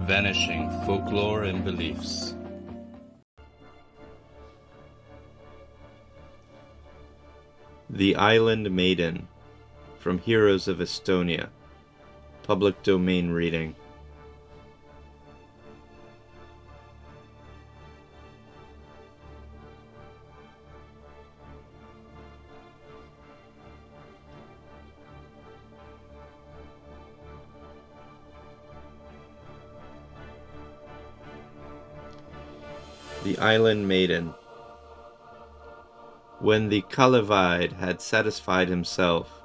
Vanishing Folklore and Beliefs. The Island Maiden, from Heroes of Estonia, public domain reading. The Island Maiden. When the KALEVIPOEG had satisfied himself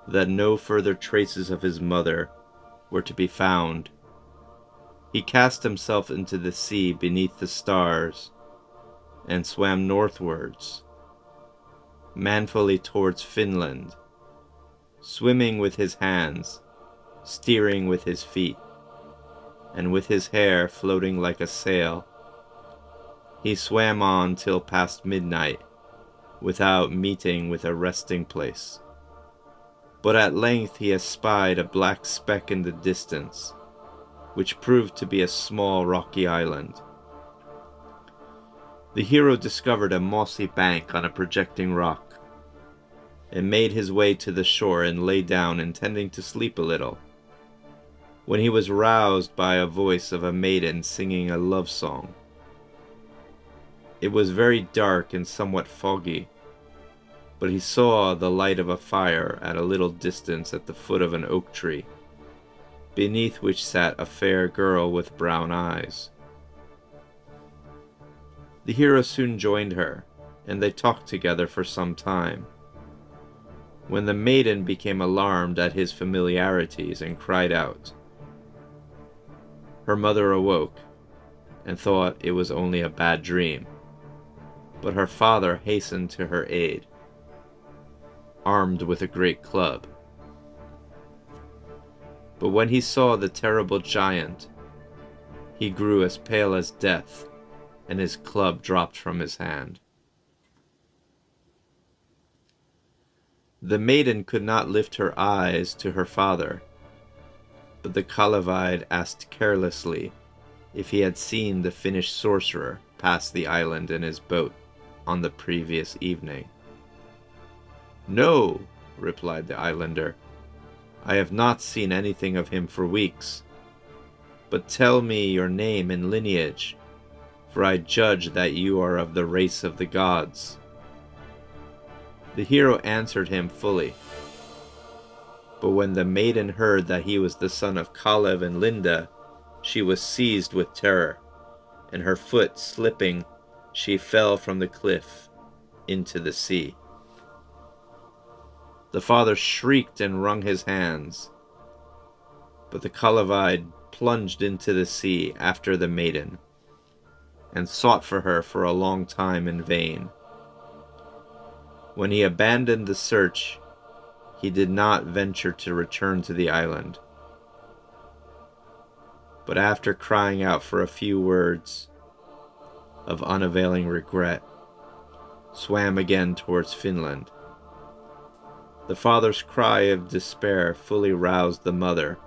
that no further traces of his mother were to be found, he cast himself into the sea beneath the stars and swam northwards, manfully towards Finland, swimming with his hands, steering with his feet, and with his hair floating like a sail. He swam on till past midnight, without meeting with a resting place. But at length he espied a black speck in the distance, which proved to be a small rocky island. The hero discovered a mossy bank on a projecting rock, and made his way to the shore and lay down, intending to sleep a little, when he was roused by a voice of a maiden singing a love song. It was very dark and somewhat foggy, but he saw the light of a fire at a little distance at the foot of an oak tree, beneath which sat a fair girl with brown eyes. The hero soon joined her, and they talked together for some time, when the maiden became alarmed at his familiarities and cried out. Her mother awoke, and thought it was only a bad dream, but her father hastened to her aid, armed with a great club. But when he saw the terrible giant, he grew as pale as death, and his club dropped from his hand. The maiden could not lift her eyes to her father, but the KALEVIPOEG asked carelessly if he had seen the Finnish sorcerer pass the island in his boat on the previous evening. "No," replied the islander, "I have not seen anything of him for weeks. But tell me your name and lineage, for I judge that you are of the race of the gods." The hero answered him fully. But when the maiden heard that he was the son of Kalev and Linda, she was seized with terror, and her foot slipping, she fell from the cliff into the sea. The father shrieked and wrung his hands, but the KALEVIPOEG plunged into the sea after the maiden, and sought for her for a long time in vain. When he abandoned the search, he did not venture to return to the island, but after crying out for a few words of unavailing regret, swam again towards Finland. The father's cry of despair fully roused the mother,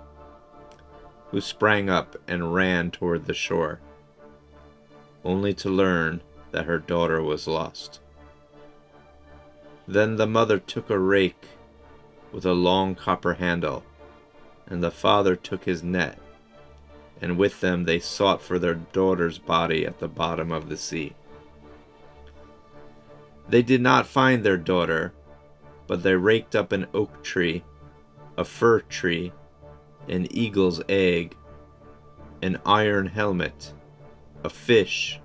who sprang up and ran toward the shore, only to learn that her daughter was lost. Then the mother took a rake with a long copper handle, and the father took his net, and with them they sought for their daughter's body at the bottom of the sea. They did not find their daughter, but they raked up an oak tree, a fir tree, an eagle's egg, an iron helmet, a fish,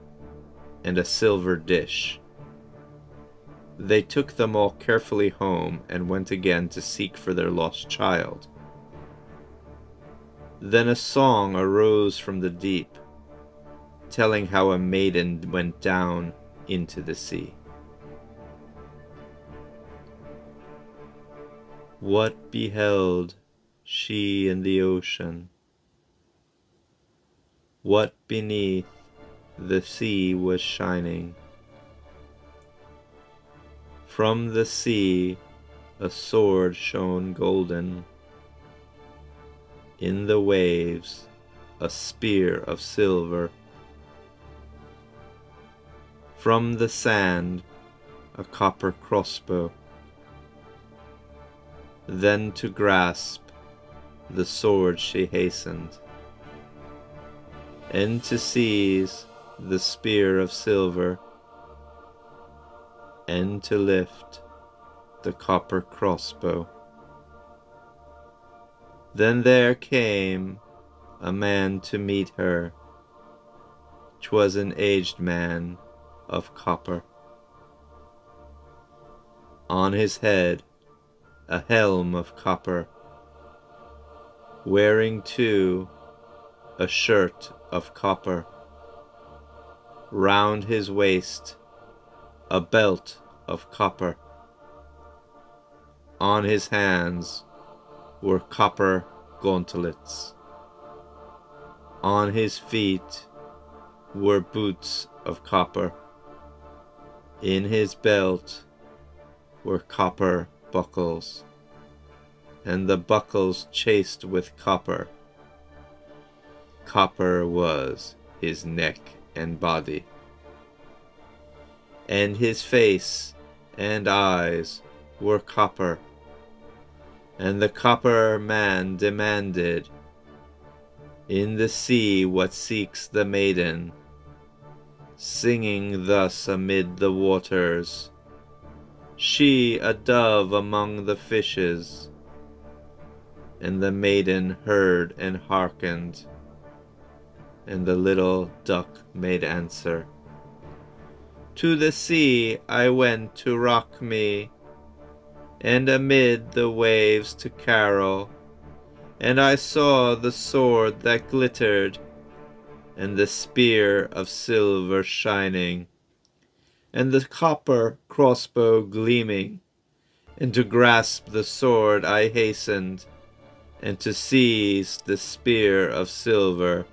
and a silver dish. They took them all carefully home and went again to seek for their lost child. Then a song arose from the deep, telling how a maiden went down into the sea. What beheld she in the ocean? What beneath the sea was shining? From the sea a sword shone golden. In the waves a spear of silver. From the sand a copper crossbow. Then to grasp the sword she hastened, and to seize the spear of silver, and to lift the copper crossbow. Then there came a man to meet her. 'Twas an aged man of copper. On his head a helm of copper, wearing too a shirt of copper. Round his waist a belt of copper. On his hands were copper gauntlets. On his feet were boots of copper. In his belt were copper buckles, and the buckles chased with copper. Copper was his neck and body, and his face and eyes were copper. And the copper man demanded, in the sea what seeks the maiden, singing thus amid the waters, she a dove among the fishes. And the maiden heard and hearkened, and the little duck made answer, to the sea I went to rock me, and amid the waves to carol, and I saw the sword that glittered, and the spear of silver shining, and the copper crossbow gleaming, and to grasp the sword I hastened, and to seize the spear of silver,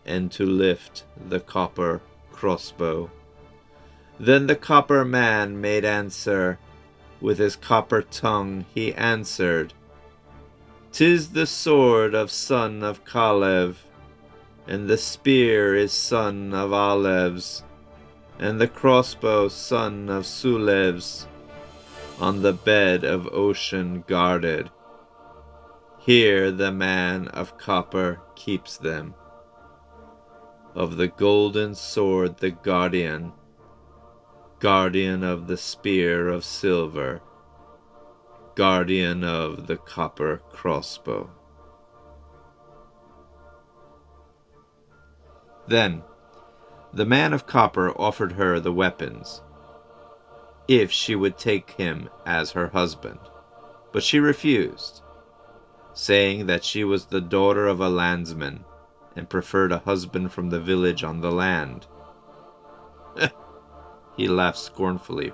and to lift the copper crossbow. Then the copper man made answer, with his copper tongue he answered, 'Tis the sword of son of KALEVIPOEG, and the spear is son of Léamh's, and the crossbow son of Suíomh's, on the bed of ocean guarded. Here the man of copper keeps them, of the golden sword the guardian, guardian of the spear of silver, guardian of the copper crossbow. Then the man of copper offered her the weapons, if she would take him as her husband, but she refused, saying that she was the daughter of a landsman, and preferred a husband from the village on the land. He laughed scornfully.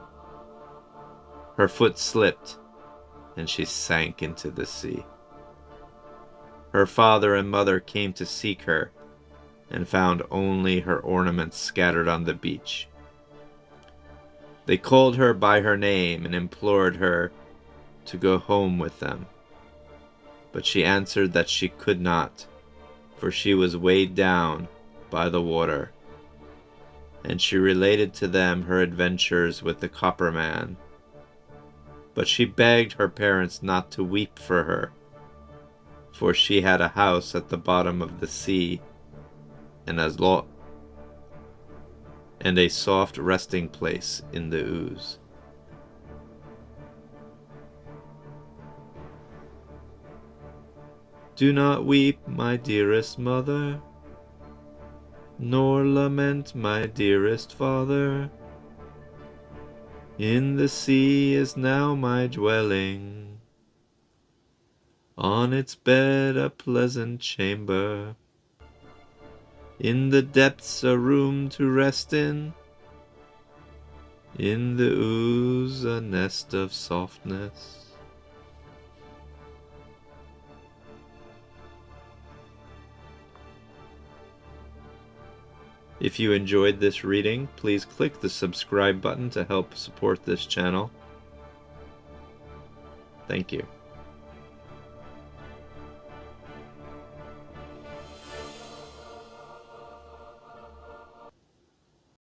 Her foot slipped, and she sank into the sea. Her father and mother came to seek her, and found only her ornaments scattered on the beach. They called her by her name and implored her to go home with them, but she answered that she could not, for she was weighed down by the water. And she related to them her adventures with the copper man. But she begged her parents not to weep for her, for she had a house at the bottom of the sea, and a soft resting place in the ooze. Do not weep, my dearest mother, nor lament, my dearest father. In the sea is now my dwelling, on its bed a pleasant chamber, in the depths a room to rest in the ooze a nest of softness. If you enjoyed this reading, please click the subscribe button to help support this channel. Thank you.